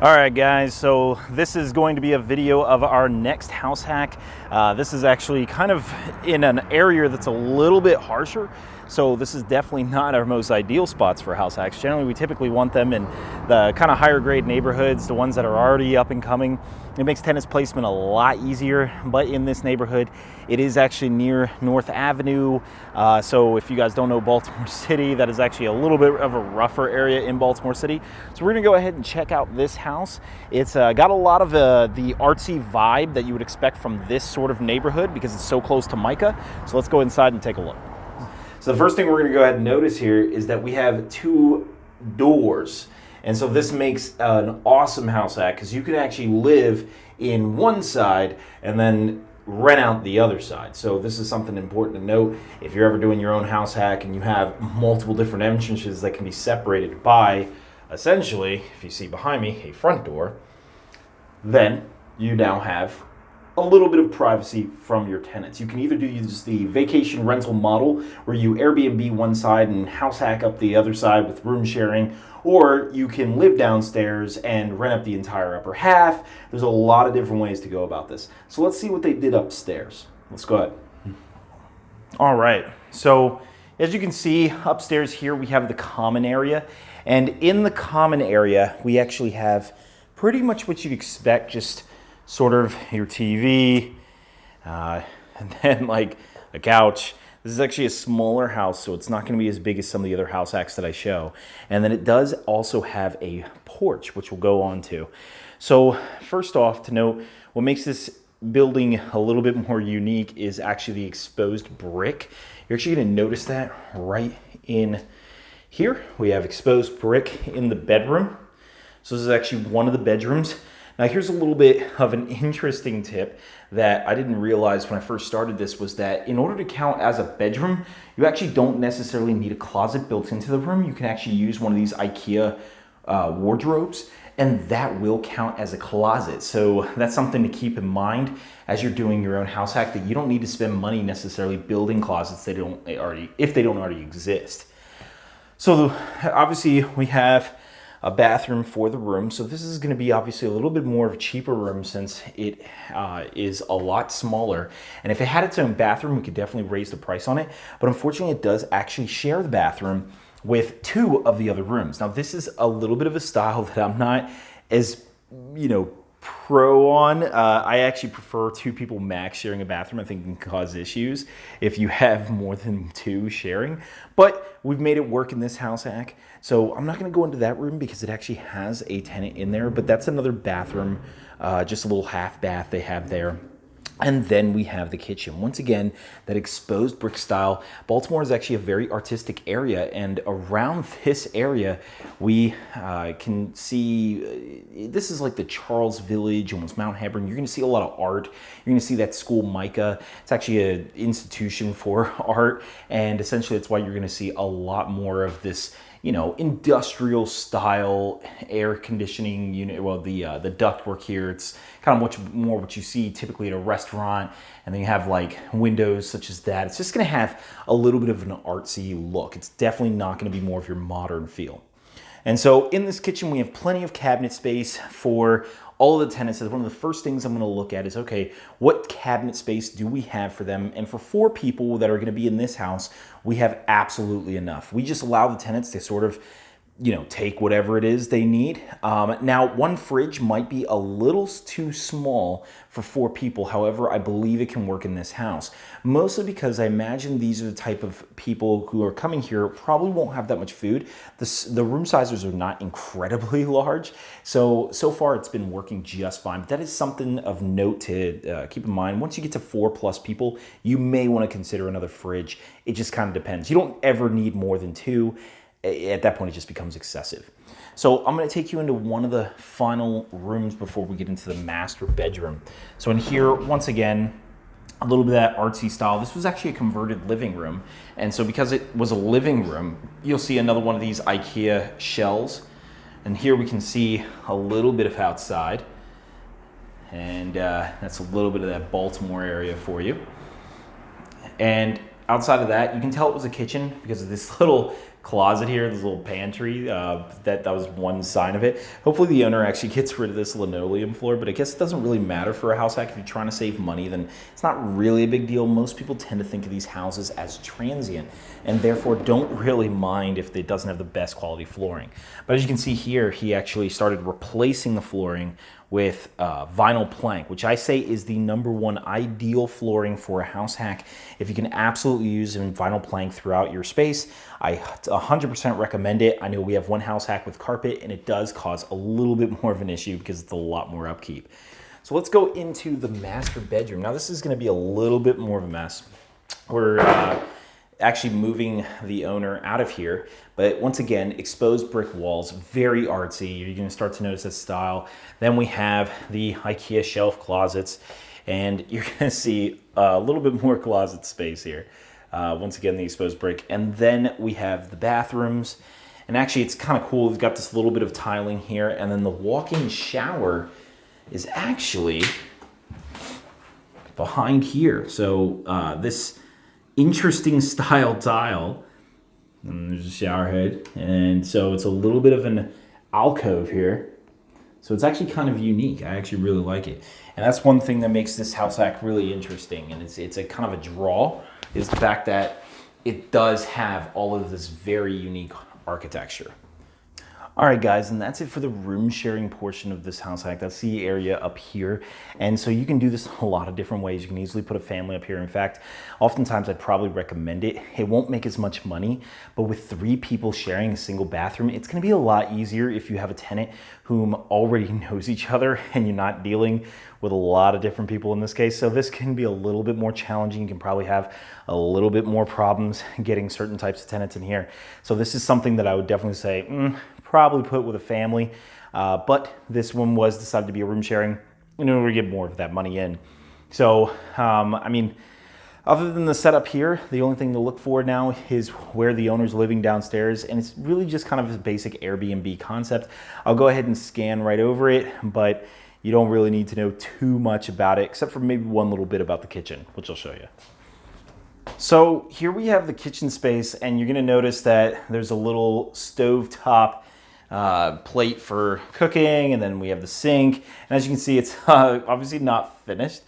All right, guys, so this is going to be a video of our next house hack. This is actually kind of in an area that's a little bit harsher, so this is definitely not our most ideal spots for house hacks. Generally, we typically want them in the kind of higher grade neighborhoods, the ones that are already up and coming. It makes tenant placement a lot easier, but in this neighborhood, it is actually near North Avenue. So if you guys don't know Baltimore City, that is actually a little bit of a rougher area in Baltimore City. So we're gonna go ahead and check out this house. It's got a lot of the artsy vibe that you would expect from this sort of neighborhood because it's so close to Micah. So let's go inside and take a look. So the first thing we're gonna go ahead and notice here is that we have two doors. And so this makes an awesome house hack because you can actually live in one side and then rent out the other side. So this is something important to note. If you're ever doing your own house hack and you have multiple different entrances that can be separated by, essentially, if you see behind me, a front door, then you now have a little bit of privacy from your tenants. You can either use the vacation rental model where you Airbnb one side and house hack up the other side with room sharing, or you can live downstairs and rent up the entire upper half. There's a lot of different ways to go about this. So let's see what they did upstairs. Let's go ahead. All right, so as you can see upstairs here, we have the common area. And in the common area, we actually have pretty much what you'd expect, just sort of your TV, and then like a couch. This is actually a smaller house, so it's not going to be as big as some of the other house hacks that I show. And then it does also have a porch, which we'll go on to. So first off, to note, what makes this building a little bit more unique is actually the exposed brick. You're actually going to notice that right in here. We have exposed brick in the bedroom. So this is actually one of the bedrooms. Now here's a little bit of an interesting tip that I didn't realize when I first started this, was that in order to count as a bedroom, you actually don't necessarily need a closet built into the room. You can actually use one of these IKEA wardrobes, and that will count as a closet. So that's something to keep in mind as you're doing your own house hack, that you don't need to spend money necessarily building closets if they don't already exist. So obviously we have a bathroom for the room. So this is gonna be obviously a little bit more of a cheaper room since it is a lot smaller. And if it had its own bathroom, we could definitely raise the price on it. But unfortunately, it does actually share the bathroom with two of the other rooms. Now this is a little bit of a style that I'm not as, pro on. I actually prefer two people max sharing a bathroom. I think it can cause issues if you have more than two sharing, but we've made it work in this house hack. So I'm not gonna go into that room because it actually has a tenant in there, but that's another bathroom, just a little half bath they have there. And then we have the kitchen. Once again, that exposed brick style. Baltimore is actually a very artistic area, and around this area, we can see, this is like the Charles Village, almost Mount Hebron. You're gonna see a lot of art. You're gonna see that school Micah. It's actually an institution for art, and essentially that's why you're gonna see a lot more of this, industrial style air conditioning unit. Well, the ductwork here, it's kind of much more what you see typically at a restaurant. And then you have like windows such as that. It's just gonna have a little bit of an artsy look. It's definitely not gonna be more of your modern feel. And so in this kitchen, we have plenty of cabinet space for all of the tenants. One of the first things I'm gonna look at is, okay, what cabinet space do we have for them? And for 4 people that are gonna be in this house, we have absolutely enough. We just allow the tenants to sort of, take whatever it is they need. Now, one fridge might be a little too small for 4 people. However, I believe it can work in this house. Mostly because I imagine these are the type of people who are coming here probably won't have that much food. The room sizes are not incredibly large. So far it's been working just fine. But that is something of note to keep in mind. Once you get to 4+ people, you may want to consider another fridge. It just kind of depends. You don't ever need more than 2. At that point, it just becomes excessive. So I'm gonna take you into one of the final rooms before we get into the master bedroom. So in here, once again, a little bit of that artsy style. This was actually a converted living room. And so because it was a living room, you'll see another one of these IKEA shells. And here we can see a little bit of outside. And that's a little bit of that Baltimore area for you. And outside of that, you can tell it was a kitchen because of this little closet here, this little pantry. That was one sign of it. Hopefully the owner actually gets rid of this linoleum floor, but I guess it doesn't really matter for a house hack. If you're trying to save money, then it's not really a big deal. Most people tend to think of these houses as transient and therefore don't really mind if it doesn't have the best quality flooring. But as you can see here, he actually started replacing the flooring with vinyl plank, which I say is the #1 ideal flooring for a house hack. If you can absolutely use vinyl plank throughout your space, I 100% recommend it. I know we have one house hack with carpet and it does cause a little bit more of an issue because it's a lot more upkeep. So let's go into the master bedroom. Now this is going to be a little bit more of a mess. We're actually moving the owner out of here, but once again, exposed brick walls, very artsy. You're going to start to notice this style. Then we have the IKEA shelf closets, and you're going to see a little bit more closet space here. Once again, the exposed brick. And then we have the bathrooms, and actually it's kind of cool. We've got this little bit of tiling here, and then the walk-in shower is actually behind here. So this interesting style tile, and there's a shower head, and so it's a little bit of an alcove here, so it's actually kind of unique. I actually really like it, and that's one thing that makes this house hack really interesting, and it's a kind of a draw, is the fact that it does have all of this very unique architecture. All right, guys, and that's it for the room sharing portion of this house hack. That's the area up here. And so you can do this a lot of different ways. You can easily put a family up here. In fact, oftentimes I'd probably recommend it. It won't make as much money, but with 3 people sharing a single bathroom, it's gonna be a lot easier if you have a tenant whom already knows each other and you're not dealing with a lot of different people in this case. So this can be a little bit more challenging. You can probably have a little bit more problems getting certain types of tenants in here. So this is something that I would definitely say, probably put with a family, but this one was decided to be a room sharing in order to get more of that money in. So, I mean, other than the setup here, the only thing to look for now is where the owner's living downstairs, and it's really just kind of a basic Airbnb concept. I'll go ahead and scan right over it, but you don't really need to know too much about it, except for maybe one little bit about the kitchen, which I'll show you. So here we have the kitchen space, and you're gonna notice that there's a little stovetop plate for cooking, and then we have the sink, and as you can see, it's obviously not finished.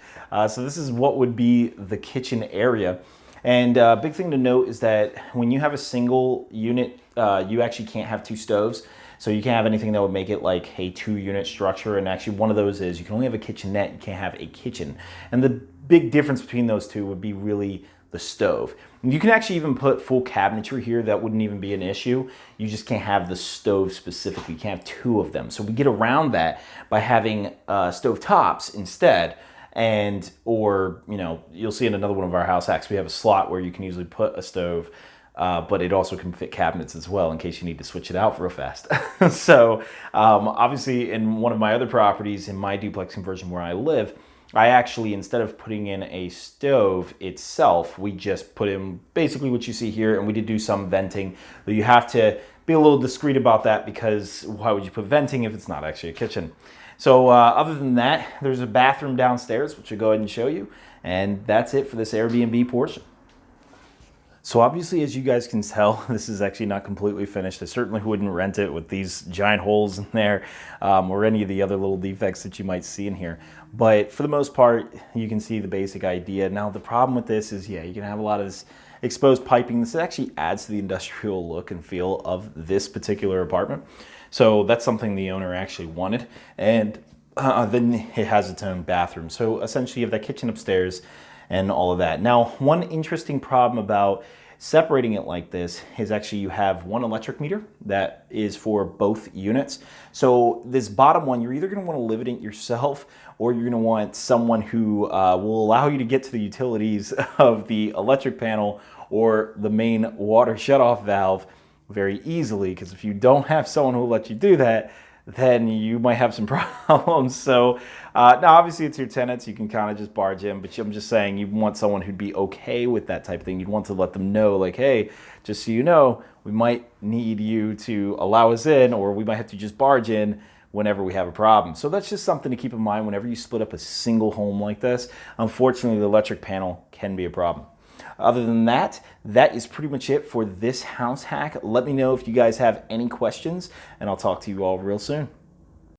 So this is what would be the kitchen area. And big thing to note is that when you have a single unit, you actually can't have 2 stoves. So you can't have anything that would make it like a 2-unit structure. And actually one of those is you can only have a kitchenette, you can't have a kitchen. And the big difference between those two would be really the stove. You can actually even put full cabinetry here. That wouldn't even be an issue. You just can't have the stove specifically. You can't have 2 of them. So we get around that by having stove tops instead. And, or, you know, you'll see in another one of our house hacks, we have a slot where you can usually put a stove, but it also can fit cabinets as well in case you need to switch it out real fast. So obviously in one of my other properties in my duplex conversion where I live, I actually, instead of putting in a stove itself, we just put in basically what you see here, and we did do some venting. But you have to be a little discreet about that, because why would you put venting if it's not actually a kitchen? So other than that, there's a bathroom downstairs, which I'll go ahead and show you. And that's it for this Airbnb portion. So obviously, as you guys can tell, this is actually not completely finished. I certainly wouldn't rent it with these giant holes in there, or any of the other little defects that you might see in here. But for the most part, you can see the basic idea. Now, the problem with this is, yeah, you can have a lot of this exposed piping. This actually adds to the industrial look and feel of this particular apartment. So that's something the owner actually wanted. And then it has its own bathroom. So essentially, you have that kitchen upstairs and all of that. Now, one interesting problem about separating it like this is actually you have one electric meter that is for both units. So this bottom one, you're either going to want to live in it yourself, or you're going to want someone who will allow you to get to the utilities of the electric panel or the main water shutoff valve very easily, because if you don't have someone who will let you do that, then you might have some problems. So now obviously it's your tenants, you can kind of just barge in, but I'm just saying you want someone who'd be okay with that type of thing. You'd want to let them know, like, hey, just so you know, we might need you to allow us in, or we might have to just barge in whenever we have a problem. So that's just something to keep in mind whenever you split up a single home like this. Unfortunately, the electric panel can be a problem. Other than that, that is pretty much it for this house hack. Let me know if you guys have any questions, and I'll talk to you all real soon.